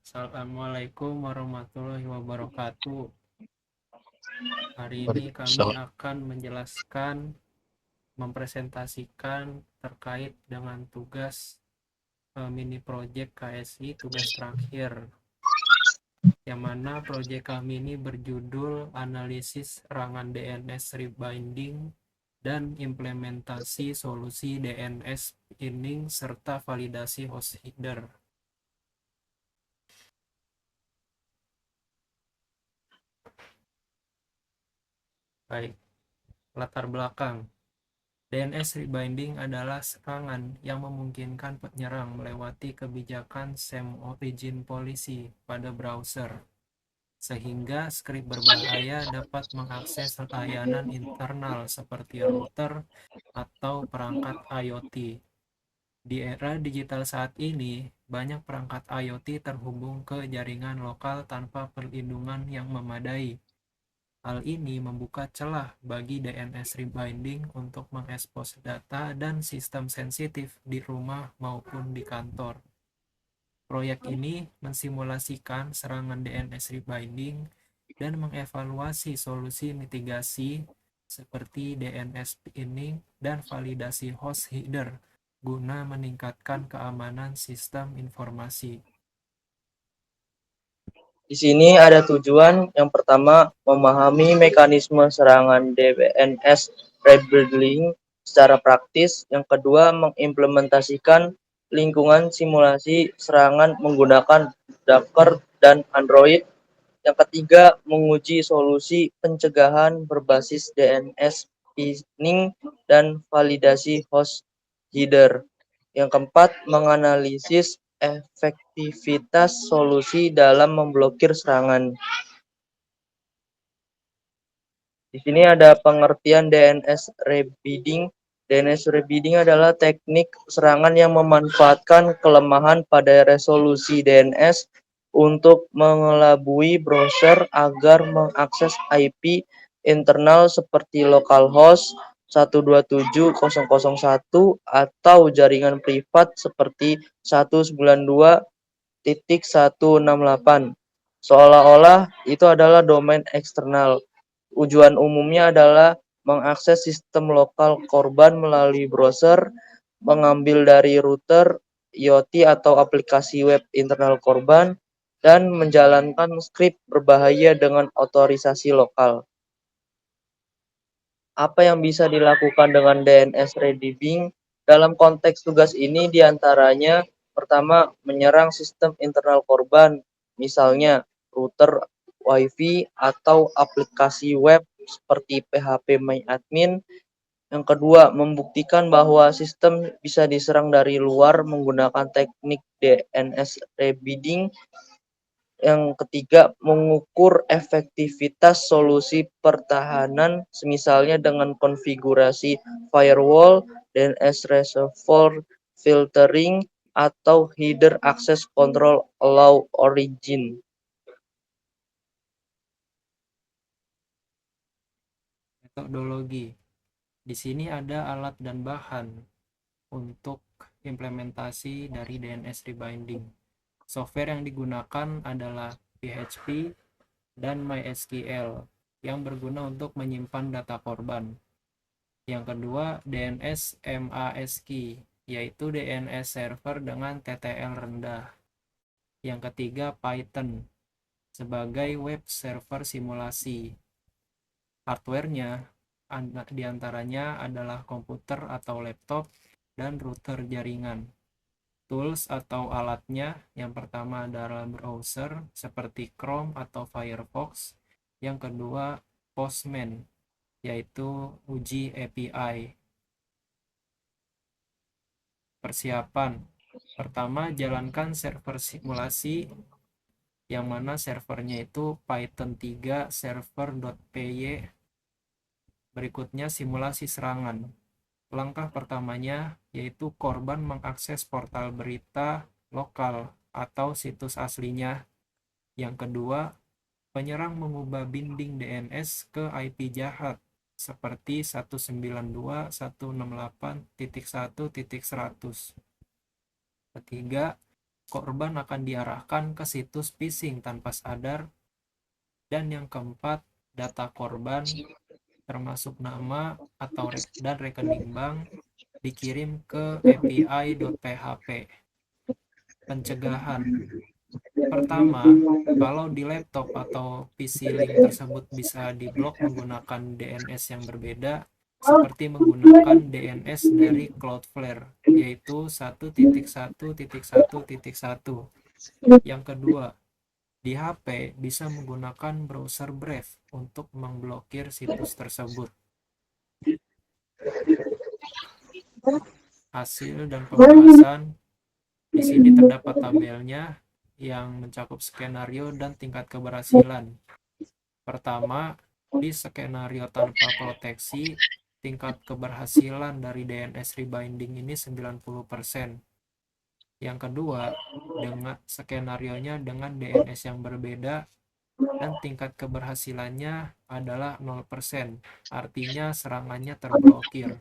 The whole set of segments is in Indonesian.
Assalamualaikum warahmatullahi wabarakatuh. Hari ini kami Waalaikumsalam. akan mempresentasikan terkait dengan tugas mini project KSI, tugas terakhir, yang mana proyek kami ini berjudul Analisis Serangan DNS Rebinding dan Implementasi Solusi DNS Pinning serta Validasi Host Header. Baik, latar belakang. DNS rebinding adalah serangan yang memungkinkan penyerang melewati kebijakan SAM origin policy pada browser, sehingga skrip berbahaya dapat mengakses layanan internal seperti router atau perangkat IoT. Di era digital saat ini, banyak perangkat IoT terhubung ke jaringan lokal tanpa perlindungan yang memadai. Hal ini membuka celah bagi DNS rebinding untuk mengekspos data dan sistem sensitif di rumah maupun di kantor. Proyek ini mensimulasikan serangan DNS rebinding dan mengevaluasi solusi mitigasi seperti DNS pinning dan validasi host header guna meningkatkan keamanan sistem informasi. Di sini ada tujuan. Yang pertama, memahami mekanisme serangan DNS rebinding secara praktis. Yang kedua, mengimplementasikan lingkungan simulasi serangan menggunakan Docker dan Android. Yang ketiga, menguji solusi pencegahan berbasis DNS pinning dan validasi host header. Yang keempat, menganalisis efektivitas solusi dalam memblokir serangan. Di sini ada pengertian DNS rebinding. DNS rebinding adalah teknik serangan yang memanfaatkan kelemahan pada resolusi DNS untuk mengelabui browser agar mengakses IP internal seperti localhost 127.0.0.1 atau jaringan privat seperti 192.168. Seolah-olah itu adalah domain eksternal. Tujuan umumnya adalah mengakses sistem lokal korban melalui browser, mengambil dari router, IoT atau aplikasi web internal korban, dan menjalankan skrip berbahaya dengan otorisasi lokal. Apa yang bisa dilakukan dengan DNS rebinding? Dalam konteks tugas ini diantaranya pertama menyerang sistem internal korban, misalnya router, WiFi, atau aplikasi web seperti phpMyAdmin. Yang kedua, membuktikan bahwa sistem bisa diserang dari luar menggunakan teknik DNS rebinding. Yang ketiga, mengukur efektivitas solusi pertahanan, misalnya dengan konfigurasi firewall, DNS reservoir filtering, atau header access control allow origin. Metodologi. Di sini ada alat dan bahan untuk implementasi dari DNS rebinding. Software yang digunakan adalah PHP dan MySQL yang berguna untuk menyimpan data korban. Yang kedua, DNS MASQ, yaitu DNS server dengan TTL rendah. Yang ketiga, Python sebagai web server simulasi. Hardware-nya diantaranya adalah komputer atau laptop dan router jaringan. Tools atau alatnya yang pertama adalah browser seperti Chrome atau Firefox. Yang kedua, Postman, yaitu uji API. Persiapan. Pertama, jalankan server simulasi yang mana servernya itu Python 3 server.py. Berikutnya simulasi serangan. Langkah pertamanya yaitu korban mengakses portal berita lokal atau situs aslinya. Yang kedua, penyerang mengubah binding DNS ke IP jahat seperti 192.168.1.100. Ketiga, korban akan diarahkan ke situs phishing tanpa sadar. Dan yang keempat, data korban termasuk nama dan rekening bank dikirim ke api.php. Pencegahan. Pertama, kalau di laptop atau PC link tersebut bisa diblok menggunakan DNS yang berbeda, seperti menggunakan DNS dari Cloudflare, yaitu 1.1.1.1. Yang kedua, di HP bisa menggunakan browser Brave untuk memblokir situs tersebut. Hasil dan pembahasan. Di sini terdapat tabelnya yang mencakup skenario dan tingkat keberhasilan. Pertama, di skenario tanpa proteksi, tingkat keberhasilan dari DNS rebinding ini 90%. Yang kedua, dengan skenarionya dengan DNS yang berbeda dan tingkat keberhasilannya adalah 0%, artinya serangannya terblokir.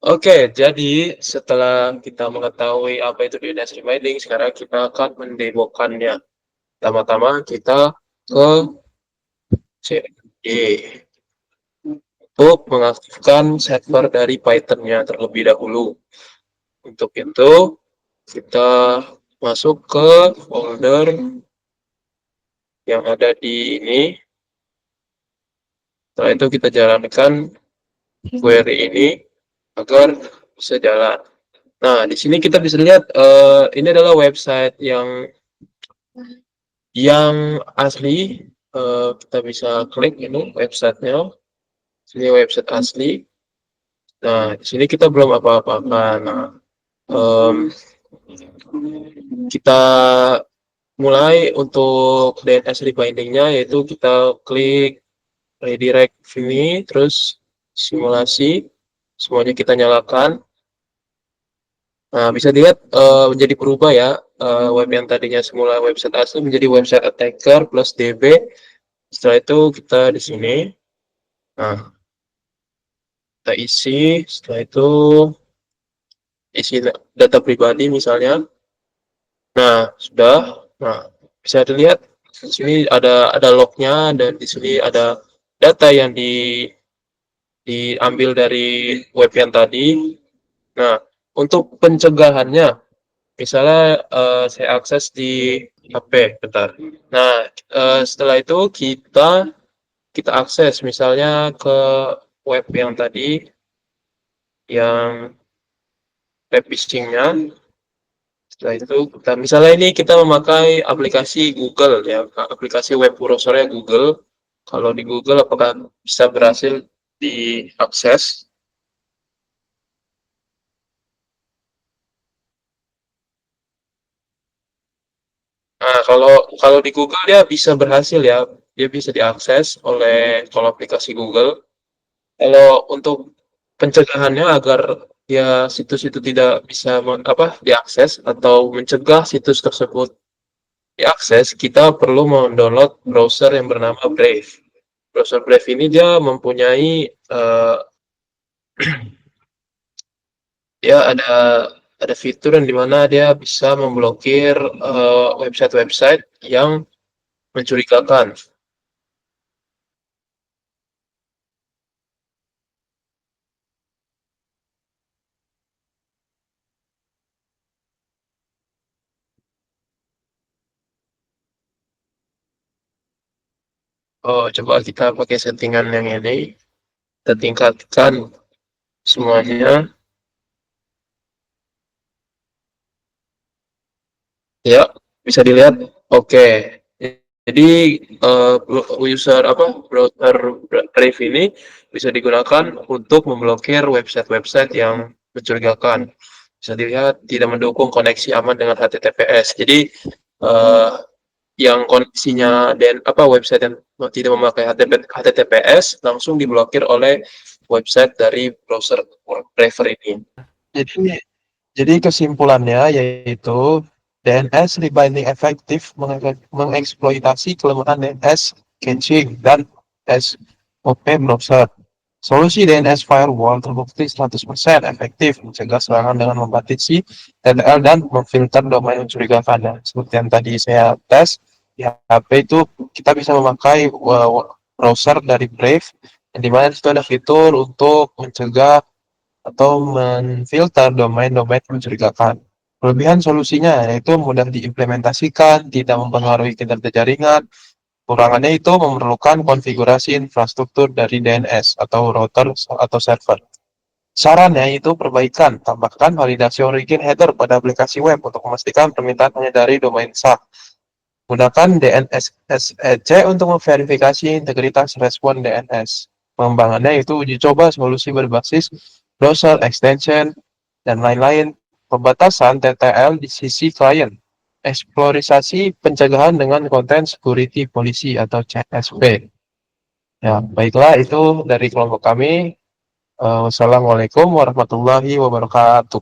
Oke, jadi setelah kita mengetahui apa itu DNS rebinding, sekarang kita akan mendemokannya. Pertama-tama kita ke CMD untuk mengaktifkan server dari Python-nya terlebih dahulu. Untuk itu, kita masuk ke folder yang ada di ini. Setelah itu kita jalankan query ini agar bisa jalan. Nah, di sini kita bisa lihat ini adalah website yang asli. Kita bisa klik ini websitenya. Ini website asli. Nah, di sini kita belum apa-apakan. Nah, kita mulai untuk DNS rebindingnya, yaitu kita klik redirect ini, terus simulasi, semuanya kita nyalakan. Nah, bisa dilihat menjadi berubah ya, web yang tadinya semula website asli menjadi website attacker plus DB. Setelah itu kita di sini. Nah, kita isi, setelah itu isi data pribadi misalnya. Nah, sudah. Nah, bisa dilihat di sini ada lognya, dan di sini ada data yang diambil dari web yang tadi. Nah, untuk pencegahannya, misalnya saya akses di HP, bentar. Nah, setelah itu kita akses misalnya ke web yang tadi, yang web phishing-nya. Setelah itu misalnya ini kita memakai aplikasi Google ya, aplikasi web browsernya Google. Kalau di Google apakah bisa berhasil diakses? Nah, kalau di Google dia bisa berhasil ya, dia bisa diakses oleh kalau aplikasi Google. Kalau untuk pencegahannya agar ya situs itu tidak bisa diakses atau mencegah situs tersebut diakses, kita perlu mendownload browser yang bernama Brave. Browser Brave ini dia mempunyai dia ada fitur yang dimana dia bisa memblokir website-website yang mencurigakan. Oh, coba kita pakai settingan yang ini. Kita tingkatkan semuanya. Ya, bisa dilihat. Oke. Jadi browser Brave ini bisa digunakan untuk memblokir website-website yang mencurigakan. Bisa dilihat tidak mendukung koneksi aman dengan HTTPS. Jadi yang koneksinya dan website yang tidak memakai HTTPS langsung diblokir oleh website dari browser Brave ini. Jadi kesimpulannya yaitu DNS rebinding efektif mengeksploitasi kelemahan DNS caching dan SOP browser. Solusi DNS firewall terbukti 100% efektif mencegah serangan dengan membatasi TTL dan memfilter domain mencurigakan. Dan seperti yang tadi saya tes, di HP itu kita bisa memakai browser dari Brave, yang dimana itu ada fitur untuk mencegah atau memfilter domain-domain mencurigakan. Kelebihan solusinya yaitu mudah diimplementasikan, tidak mempengaruhi kinerja jaringan. Kekurangannya itu memerlukan konfigurasi infrastruktur dari DNS atau router atau server. Sarannya itu perbaikan, tambahkan validasi origin header pada aplikasi web untuk memastikan permintaan hanya dari domain sah. Gunakan DNS SEC untuk memverifikasi integritas respon DNS. Pengembangannya itu uji coba solusi berbasis browser, extension, dan lain-lain. Pembatasan TTL di sisi klien. Eksplorisasi pencegahan dengan konten security policy atau CSP. Ya, baiklah itu dari kelompok kami. Wassalamualaikum warahmatullahi wabarakatuh.